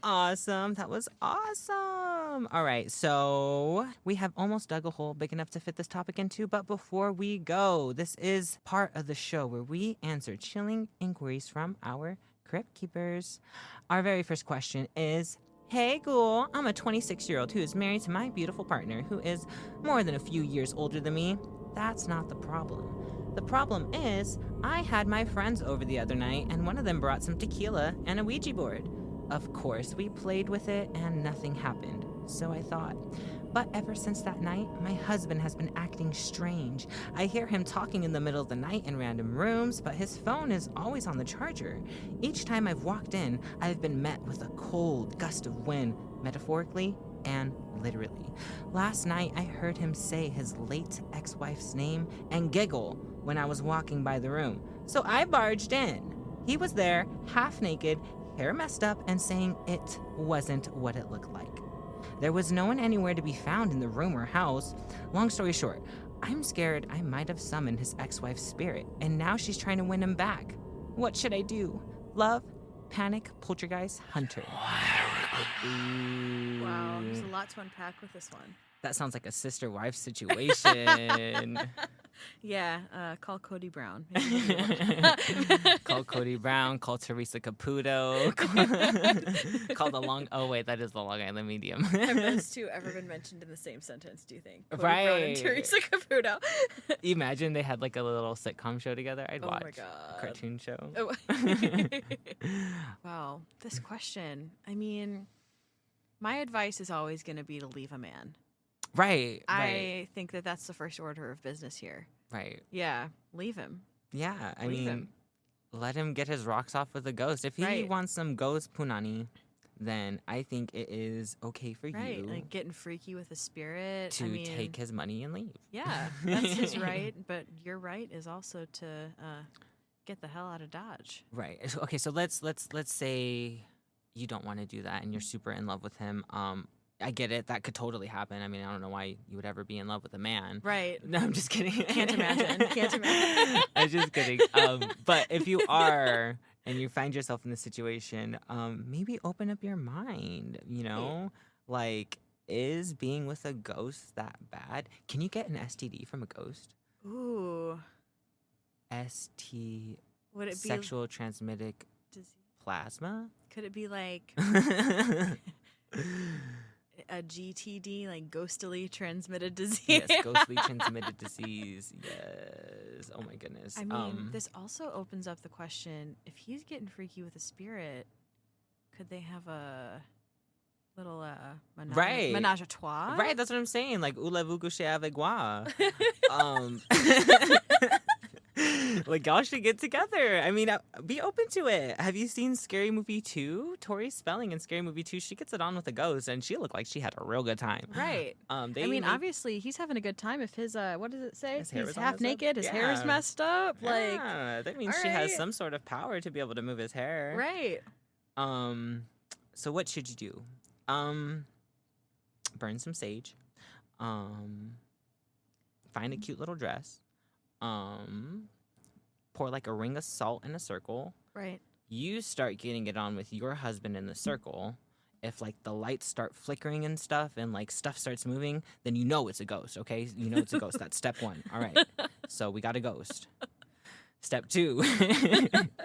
[SPEAKER 3] Awesome. That was awesome. All right. So we have almost dug a hole big enough to fit this topic into. But before we go, this is part of the show where we answer chilling inquiries from our Crypt Keepers. Our very first question is, hey, Ghoul, I'm a 26-year-old who is married to my beautiful partner who is more than a few years older than me. That's not the problem. The problem is, I had my friends over the other night and one of them brought some tequila and a Ouija board. Of course, we played with it and nothing happened, so I thought. But ever since that night, my husband has been acting strange. I hear him talking in the middle of the night in random rooms, but his phone is always on the charger. Each time I've walked in, I've been met with a cold gust of wind, metaphorically and literally. Last night, I heard him say his late ex-wife's name and giggle when I was walking by the room, so I barged in. He was there, half naked, hair messed up, and saying it wasn't what it looked like. There was no one anywhere to be found in the room or house. Long story short, I'm scared I might have summoned his ex-wife's spirit, and now she's trying to win him back. What should I do? Love, panic, poltergeist, hunter.
[SPEAKER 2] Wow. There's a lot to unpack with this one.
[SPEAKER 3] That sounds like a sister-wife situation.
[SPEAKER 2] Yeah. Call Cody Brown.
[SPEAKER 3] Call Cody Brown, call Teresa Caputo, call the Long... Oh, wait, that is the Long Island Medium.
[SPEAKER 2] Have those two ever been mentioned in the same sentence, do you think? Cody
[SPEAKER 3] Right.
[SPEAKER 2] Brown and Teresa Caputo.
[SPEAKER 3] Imagine they had like a little sitcom show together. I'd
[SPEAKER 2] Oh
[SPEAKER 3] watch
[SPEAKER 2] my God.
[SPEAKER 3] a cartoon show.
[SPEAKER 2] Oh. Wow. This question. I mean, my advice is always going to be to leave a man.
[SPEAKER 3] Right.
[SPEAKER 2] I think that that's the first order of business here.
[SPEAKER 3] Right.
[SPEAKER 2] Yeah. Leave him.
[SPEAKER 3] Yeah. I
[SPEAKER 2] Leave
[SPEAKER 3] mean,
[SPEAKER 2] him.
[SPEAKER 3] let him get his rocks off with a ghost. If he
[SPEAKER 2] Right.
[SPEAKER 3] wants some ghost punani, then I think it is okay for
[SPEAKER 2] Right.
[SPEAKER 3] you
[SPEAKER 2] Like getting freaky with a spirit.
[SPEAKER 3] to
[SPEAKER 2] I mean,
[SPEAKER 3] take his money and leave.
[SPEAKER 2] Yeah. That's his right. But your right is also to get the hell out of Dodge.
[SPEAKER 3] Right. Okay. So let's say you don't want to do that and you're super in love with him. I get it. That could totally happen. I mean, I don't know why you would ever be in love with a man.
[SPEAKER 2] Right.
[SPEAKER 3] No, I'm just kidding.
[SPEAKER 2] Can't imagine. Can't imagine.
[SPEAKER 3] I'm just kidding. But if you are and you find yourself in this situation, maybe open up your mind, you know? Like, is being with a ghost that bad? Can you get an STD from a ghost?
[SPEAKER 2] Ooh.
[SPEAKER 3] ST,
[SPEAKER 2] Would it be
[SPEAKER 3] sexual transmitted
[SPEAKER 2] disease?
[SPEAKER 3] plasma?
[SPEAKER 2] Could it be like a GTD, like ghostily transmitted disease?
[SPEAKER 3] Yes, ghostly transmitted disease. Yes. Oh my goodness.
[SPEAKER 2] I mean, this also opens up the question, if he's getting freaky with a spirit, could they have a little
[SPEAKER 3] Right.
[SPEAKER 2] menage a trois?
[SPEAKER 3] Right, that's what I'm saying. Like, voulez-vous coucher avec moi? Like, y'all should get together. I mean, be open to it. Have you seen Scary Movie 2? Tori Spelling in Scary Movie 2, she gets it on with a ghost, and she looked like she had a real good time.
[SPEAKER 2] Right. I mean, obviously, he's having a good time if his, what does it say?
[SPEAKER 3] His hair
[SPEAKER 2] He's
[SPEAKER 3] was all
[SPEAKER 2] half
[SPEAKER 3] messed up?
[SPEAKER 2] naked, his hair is
[SPEAKER 3] Yeah.
[SPEAKER 2] messed up. Like,
[SPEAKER 3] Yeah, that means
[SPEAKER 2] all
[SPEAKER 3] she has
[SPEAKER 2] right.
[SPEAKER 3] some sort of power to be able to move his hair.
[SPEAKER 2] Right.
[SPEAKER 3] So what should you do? Burn some sage. Find a cute little dress. Pour like a ring of salt in a circle.
[SPEAKER 2] Right.
[SPEAKER 3] You start getting it on with your husband in the circle. If like the lights start flickering and stuff and like stuff starts moving, then you know it's a ghost, okay? You know it's a ghost. That's step 1. All right. So we got a ghost. Step 2.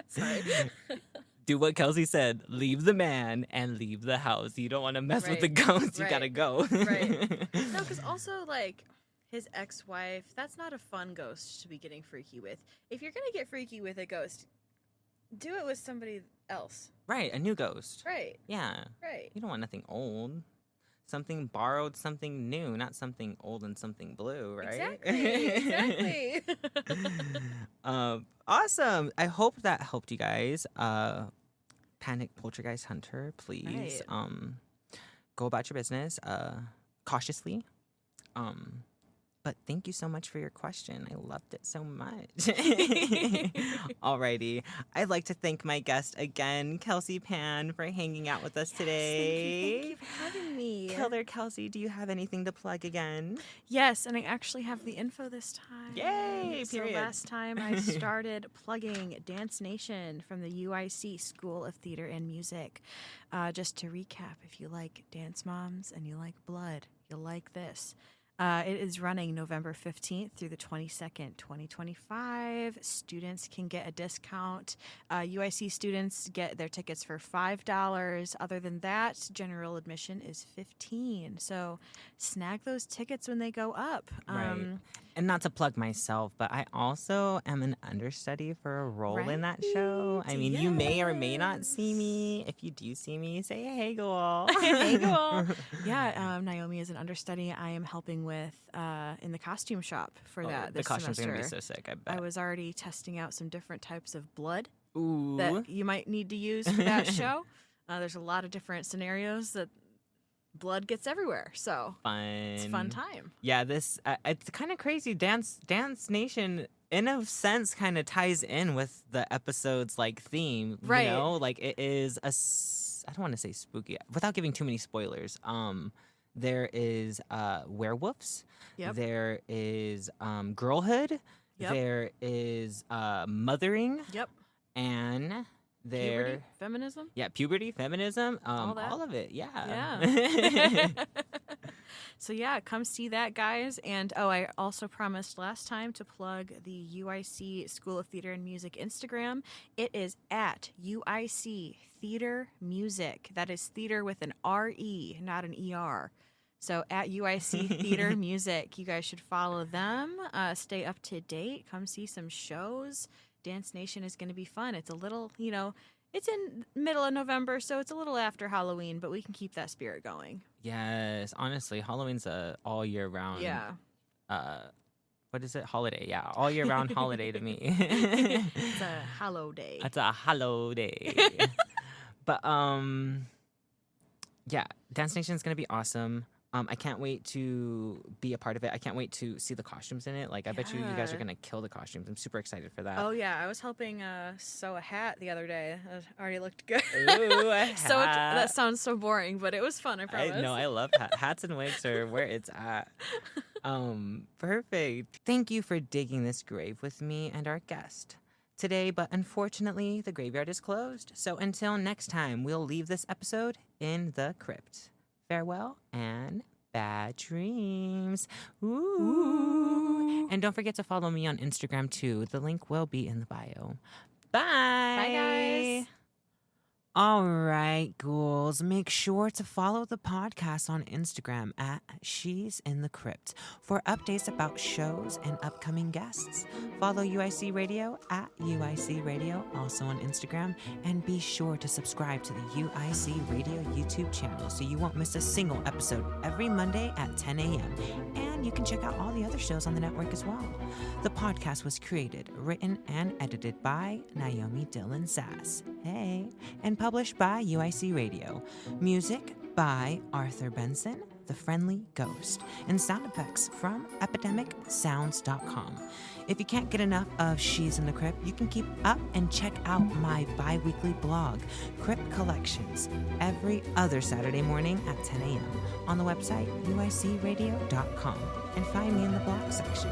[SPEAKER 2] Sorry.
[SPEAKER 3] Do what Kelsey said. Leave the man and leave the house. You don't want to mess with the
[SPEAKER 2] Right.
[SPEAKER 3] ghost. You
[SPEAKER 2] Right.
[SPEAKER 3] gotta go.
[SPEAKER 2] Right. No, because also, like, his ex-wife, that's not a fun ghost to be getting freaky with. If you're going to get freaky with a ghost, do it with somebody else.
[SPEAKER 3] Right, a new ghost.
[SPEAKER 2] Right.
[SPEAKER 3] Yeah.
[SPEAKER 2] Right.
[SPEAKER 3] You don't want nothing old. Something borrowed, something new, not something old and something blue, right?
[SPEAKER 2] Exactly.
[SPEAKER 3] Awesome. I hope that helped you guys. Panic Poltergeist Hunter, please go about your business cautiously. But thank you so much for your question. I loved it so much. Alrighty. I'd like to thank my guest again, Kesey Pann, for hanging out with us today.
[SPEAKER 2] Thank you for having me.
[SPEAKER 3] Killer Kelsey, do you have anything to plug again?
[SPEAKER 2] Yes, and I actually have the info this time.
[SPEAKER 3] Yay,
[SPEAKER 2] So
[SPEAKER 3] period.
[SPEAKER 2] last time I started plugging Dance Nation from the UIC School of Theater and Music. Just to recap, if you like Dance Moms and you like blood, you'll like this. It is running November 15th through the 22nd, 2025. Students can get a discount. UIC students get their tickets for $5. Other than that, general admission is $15. So snag those tickets when they go up.
[SPEAKER 3] Right. And not to plug myself, but I also am an understudy for a role in that show. I mean, you may or may not see me. If you do see me, say, hey, girl.
[SPEAKER 2] Hey, girl. Yeah, Niomi is an understudy. I am helping with in the costume shop for that
[SPEAKER 3] The
[SPEAKER 2] this
[SPEAKER 3] costume's
[SPEAKER 2] semester.
[SPEAKER 3] going to be so sick, I bet.
[SPEAKER 2] I was already testing out some different types of blood
[SPEAKER 3] Ooh.
[SPEAKER 2] that you might need to use for that show. There's a lot of different scenarios that blood gets everywhere, so
[SPEAKER 3] Fun.
[SPEAKER 2] it's a fun time.
[SPEAKER 3] Yeah, this it's kind of crazy. Dance Nation, in a sense, kind of ties in with the episode's like theme.
[SPEAKER 2] Right.
[SPEAKER 3] You know, like it is I don't want to say spooky without giving too many spoilers. There is werewolves.
[SPEAKER 2] Yep.
[SPEAKER 3] There is girlhood.
[SPEAKER 2] Yep.
[SPEAKER 3] There is mothering,
[SPEAKER 2] Yep.
[SPEAKER 3] and there.
[SPEAKER 2] Puberty, feminism.
[SPEAKER 3] Yeah, puberty, feminism,
[SPEAKER 2] All that.
[SPEAKER 3] all of it. Yeah.
[SPEAKER 2] Yeah. So yeah, come see that, guys. And I also promised last time to plug the UIC School of Theater and Music Instagram. It is at UIC Theater Music. That is theater with an R-E, not an E-R. So at UIC Theater Music, you guys should follow them. Stay up to date. Come see some shows. Dance Nation is going to be fun. It's a little, it's in middle of November, so it's a little after Halloween, but we can keep that spirit going.
[SPEAKER 3] Yes, honestly, Halloween's a all year round.
[SPEAKER 2] Yeah.
[SPEAKER 3] What is it? Holiday. Yeah, all year round holiday to me.
[SPEAKER 2] It's a Hallow Day.
[SPEAKER 3] It's a holiday. But yeah, Dance Nation is gonna be awesome. I can't wait to be a part of it. I can't wait to see the costumes in it. Like, I bet you guys are
[SPEAKER 2] Yeah.
[SPEAKER 3] gonna kill the costumes. I'm super excited for that.
[SPEAKER 2] Oh, yeah. I was helping sew a hat the other day. It already looked good.
[SPEAKER 3] Ooh, a
[SPEAKER 2] So
[SPEAKER 3] hat.
[SPEAKER 2] that sounds so boring, but it was fun, I promise.
[SPEAKER 3] I know, I love hats and wigs are where it's at. Perfect. Thank you for digging this grave with me and our guest today, but unfortunately, the graveyard is closed. So until next time, we'll leave this episode in the crypt. Farewell and bad dreams. Ooh. And don't forget to follow me on Instagram too. The link will be in the bio. Bye.
[SPEAKER 2] Bye, guys.
[SPEAKER 1] All right, ghouls. Make sure to follow the podcast on Instagram at She's in the Crypt for updates about shows and upcoming guests. Follow UIC Radio at UIC Radio, also on Instagram. And be sure to subscribe to the UIC Radio YouTube channel so you won't miss a single episode every Monday at 10 a.m. And And you can check out all the other shows on the network as well. The podcast was created, written, and edited by Niomi Dylan Sass. Hey. And published by UIC Radio. Music by Arthur Benson, The Friendly Ghost, and sound effects from epidemicsounds.com. If you can't get enough of She's in the Crypt, you can keep up and check out my bi-weekly blog, Crypt Collections, every other Saturday morning at 10 a.m. on the website uicradio.com, and find me in the blog section.